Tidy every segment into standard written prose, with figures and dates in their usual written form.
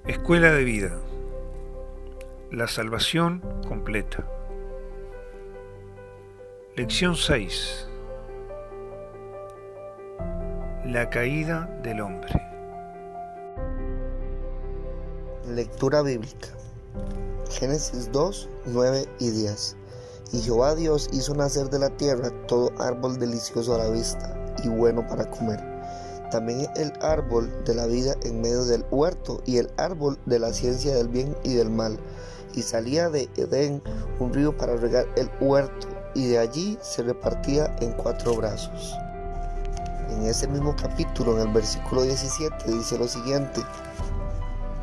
Escuela de vida. La salvación completa. Lección 6. La caída del hombre. Lectura bíblica. Génesis 2, 9 y 10. Y Jehová Dios hizo nacer de la tierra todo árbol delicioso a la vista y bueno para comer. También el árbol de la vida en medio del huerto y el árbol de la ciencia del bien y del mal. Y salía de Edén un río para regar el huerto, y de allí se repartía en 4 brazos. En ese mismo capítulo, en el versículo 17, dice lo siguiente: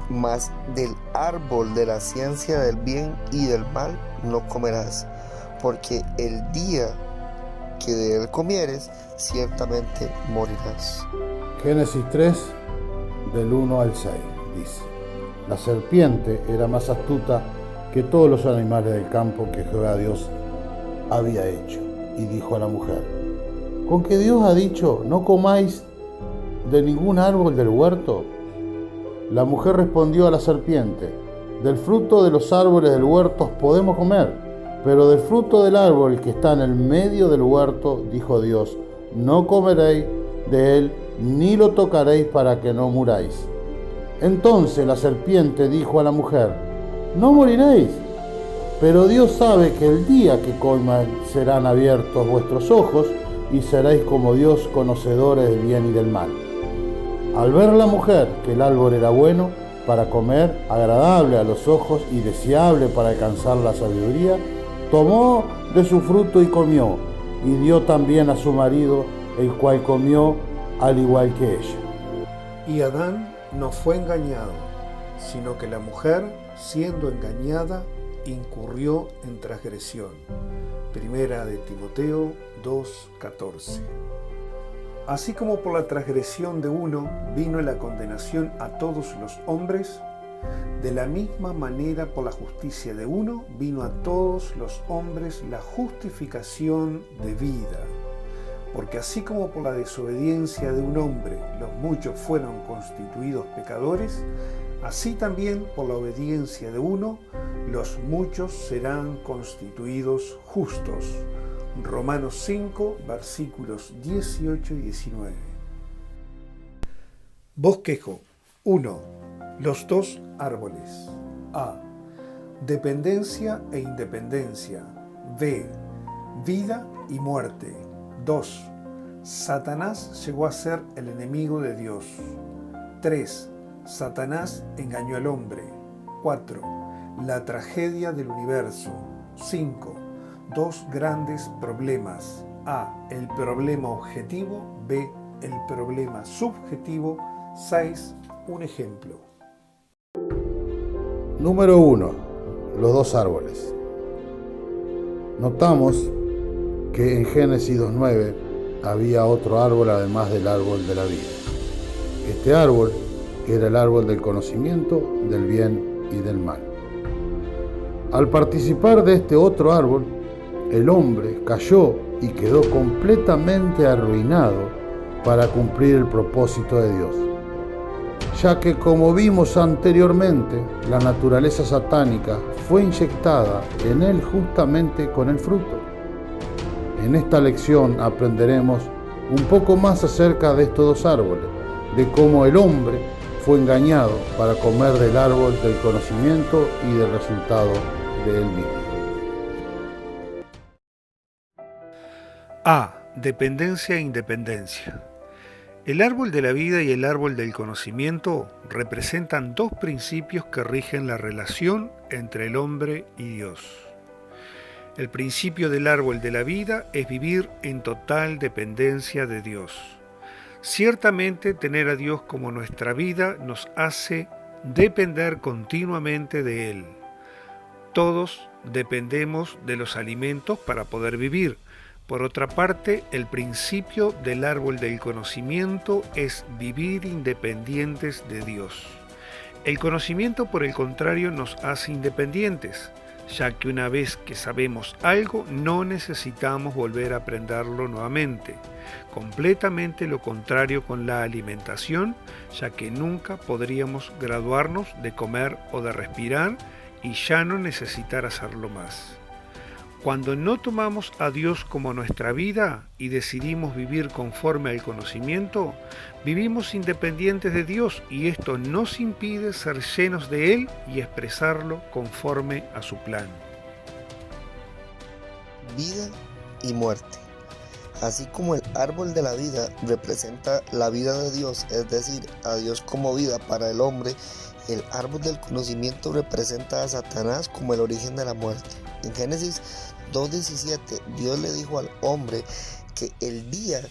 Mas del árbol de la ciencia del bien y del mal no comerás, porque el día que de él comieres, ciertamente morirás. Génesis 3, del 1 al 6, dice: La serpiente era más astuta que todos los animales del campo que Jehová Dios había hecho, y dijo a la mujer: ¿Con que Dios ha dicho, no comáis de ningún árbol del huerto? La mujer respondió a la serpiente: Del fruto de los árboles del huerto podemos comer, pero del fruto del árbol que está en el medio del huerto, dijo Dios, no comeréis de él, ni lo tocaréis para que no muráis. Entonces la serpiente dijo a la mujer: No moriréis, pero Dios sabe que el día que coman serán abiertos vuestros ojos y seréis como Dios, conocedores del bien y del mal. Al ver la mujer que el árbol era bueno para comer, agradable a los ojos y deseable para alcanzar la sabiduría, tomó de su fruto y comió, y dio también a su marido, el cual comió al igual que ella. Y Adán no fue engañado, sino que la mujer, siendo engañada, incurrió en transgresión. Primera de Timoteo 2:14. Así como por la transgresión de uno vino la condenación a todos los hombres, de la misma manera por la justicia de uno vino a todos los hombres la justificación de vida. Porque así como por la desobediencia de un hombre los muchos fueron constituidos pecadores, así también por la obediencia de uno los muchos serán constituidos justos. Romanos 5, versículos 18 y 19. Bosquejo 1. Los 2 árboles. A. Dependencia e independencia. B. Vida y muerte. 2. Satanás llegó a ser el enemigo de Dios. 3. Satanás engañó al hombre. 4. La tragedia del universo. 5. 2 grandes problemas. A. El problema objetivo. B. El problema subjetivo. 6. Un ejemplo. Número 1. Los 2 árboles. Notamos que en Génesis 2:9 había otro árbol además del árbol de la vida. Este árbol era el árbol del conocimiento del bien y del mal. Al participar de este otro árbol, el hombre cayó y quedó completamente arruinado para cumplir el propósito de Dios, ya que, como vimos anteriormente, la naturaleza satánica fue inyectada en él justamente con el fruto. En esta lección aprenderemos un poco más acerca de estos 2 árboles, de cómo el hombre fue engañado para comer del árbol del conocimiento y del resultado de él mismo. A. Dependencia e independencia. El árbol de la vida y el árbol del conocimiento representan 2 principios que rigen la relación entre el hombre y Dios. El principio del árbol de la vida es vivir en total dependencia de Dios. Ciertamente, tener a Dios como nuestra vida nos hace depender continuamente de Él. Todos dependemos de los alimentos para poder vivir. Por otra parte, el principio del árbol del conocimiento es vivir independientes de Dios. El conocimiento, por el contrario, nos hace independientes. ya que una vez que sabemos algo no necesitamos volver a aprenderlo nuevamente. Completamente lo contrario con la alimentación, ya que nunca podríamos graduarnos de comer o de respirar y ya no necesitar hacerlo más. Cuando no tomamos a Dios como nuestra vida y decidimos vivir conforme al conocimiento, vivimos independientes de Dios y esto nos impide ser llenos de Él y expresarlo conforme a su plan. Vida y muerte. Así como el árbol de la vida representa la vida de Dios, es decir, a Dios como vida para el hombre, el árbol del conocimiento representa a Satanás como el origen de la muerte. En Génesis 2:17, Dios le dijo al hombre que el día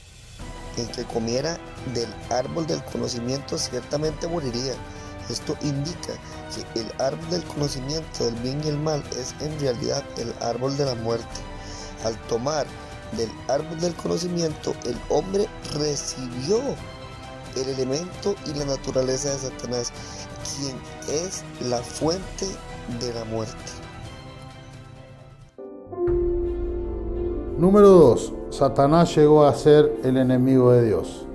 en que comiera del árbol del conocimiento ciertamente moriría. Esto indica que el árbol del conocimiento del bien y el mal es en realidad el árbol de la muerte. Al tomar del árbol del conocimiento, el hombre recibió el elemento y la naturaleza de Satanás, quien es la fuente de la muerte. Número 2. Satanás llegó a ser el enemigo de Dios.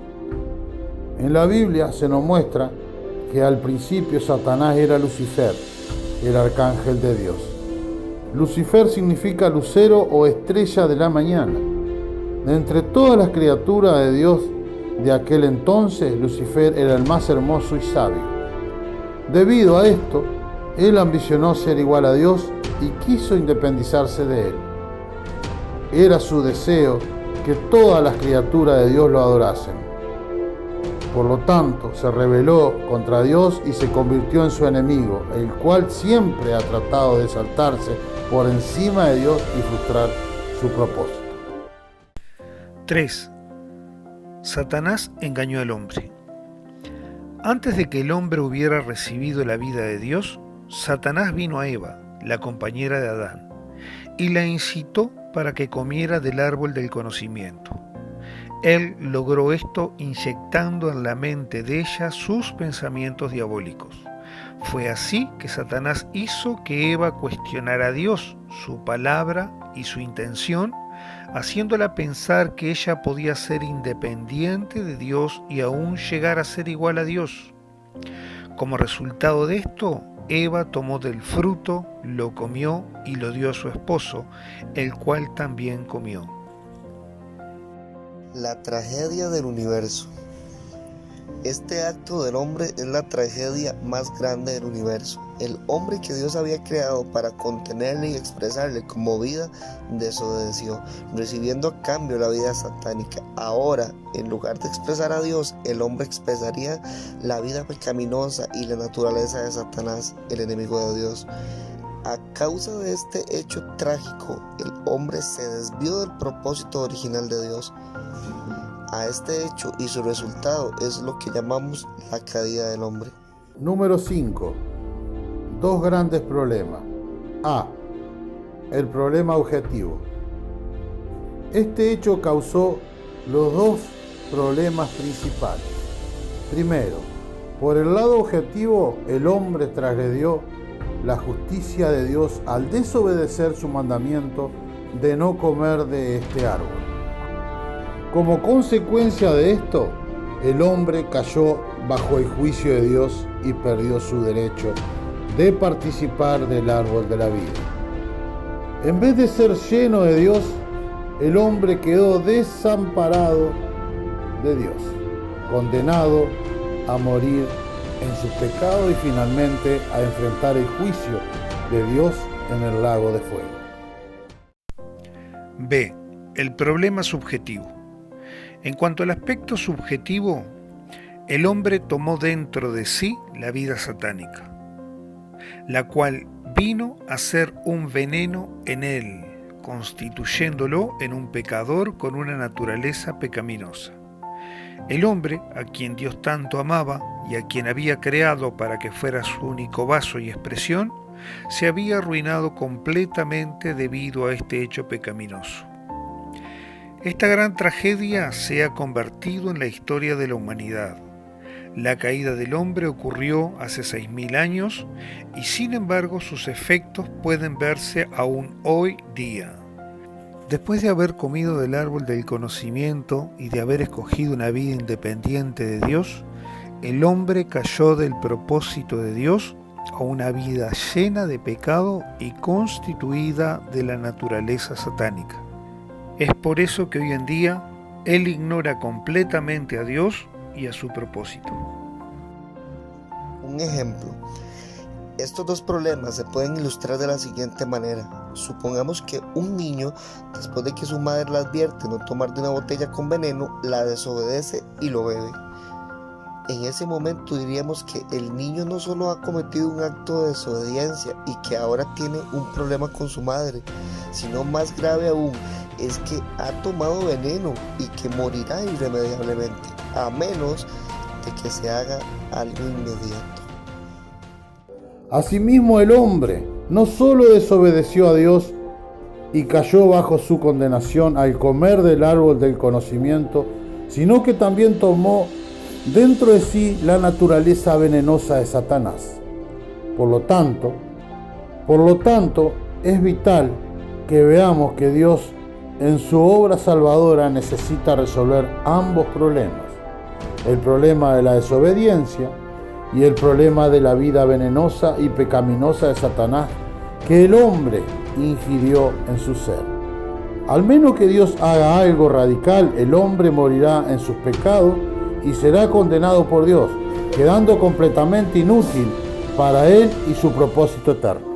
En la Biblia se nos muestra que al principio Satanás era Lucifer, el arcángel de Dios. Lucifer significa lucero o estrella de la mañana. De entre todas las criaturas de Dios de aquel entonces, Lucifer era el más hermoso y sabio. Debido a esto, él ambicionó ser igual a Dios y quiso independizarse de él. Era su deseo que todas las criaturas de Dios lo adorasen. Por lo tanto, se rebeló contra Dios y se convirtió en su enemigo, el cual siempre ha tratado de saltarse por encima de Dios y frustrar su propósito. 3. Satanás engañó al hombre. Antes de que el hombre hubiera recibido la vida de Dios, Satanás vino a Eva, la compañera de Adán, y la incitó para que comiera del árbol del conocimiento. Él logró esto inyectando en la mente de ella sus pensamientos diabólicos. Fue así que Satanás hizo que Eva cuestionara a Dios, su palabra y su intención, haciéndola pensar que ella podía ser independiente de Dios y aún llegar a ser igual a Dios. Como resultado de esto, Eva tomó del fruto, lo comió y lo dio a su esposo, el cual también comió. La tragedia del universo. Este acto del hombre es la tragedia más grande del universo. El hombre que Dios había creado para contenerle y expresarle como vida, desobedeció, recibiendo a cambio la vida satánica. Ahora, en lugar de expresar a Dios, el hombre expresaría la vida pecaminosa y la naturaleza de Satanás, el enemigo de Dios. A causa de este hecho trágico, el hombre se desvió del propósito original de Dios. A este hecho y su resultado es lo que llamamos la caída del hombre. Número 5. Dos grandes problemas. A. El problema objetivo. Este hecho causó los dos problemas principales. Primero, por el lado objetivo, el hombre transgredió la justicia de Dios al desobedecer su mandamiento de no comer de este árbol. Como consecuencia de esto, el hombre cayó bajo el juicio de Dios y perdió su derecho de participar del árbol de la vida. En vez de ser lleno de Dios, el hombre quedó desamparado de Dios, condenado a morir en sus pecados y finalmente a enfrentar el juicio de Dios en el lago de fuego. B. El problema subjetivo. En cuanto al aspecto subjetivo, el hombre tomó dentro de sí la vida satánica, la cual vino a ser un veneno en él, constituyéndolo en un pecador con una naturaleza pecaminosa. El hombre, a quien Dios tanto amaba y a quien había creado para que fuera su único vaso y expresión, se había arruinado completamente debido a este hecho pecaminoso. Esta gran tragedia se ha convertido en la historia de la humanidad. La caída del hombre ocurrió hace 6.000 años y sin embargo sus efectos pueden verse aún hoy día. Después de haber comido del árbol del conocimiento y de haber escogido una vida independiente de Dios, el hombre cayó del propósito de Dios a una vida llena de pecado y constituida de la naturaleza satánica. Es por eso que hoy en día él ignora completamente a Dios y a su propósito. Un ejemplo. Estos dos problemas se pueden ilustrar de la siguiente manera. Supongamos que un niño, después de que su madre le advierte no tomar de una botella con veneno, la desobedece y lo bebe. En ese momento diríamos que el niño no solo ha cometido un acto de desobediencia y que ahora tiene un problema con su madre, sino más grave aún, es que ha tomado veneno y que morirá irremediablemente, a menos de que se haga algo inmediato. Asimismo, el hombre no solo desobedeció a Dios y cayó bajo su condenación al comer del árbol del conocimiento, sino que también tomó dentro de sí la naturaleza venenosa de Satanás. Por lo tanto, es vital que veamos que Dios en su obra salvadora necesita resolver ambos problemas: el problema de la desobediencia y el problema de la vida venenosa y pecaminosa de Satanás que el hombre ingirió en su ser. Al menos que Dios haga algo radical, el hombre morirá en sus pecados y será condenado por Dios, quedando completamente inútil para él y su propósito eterno.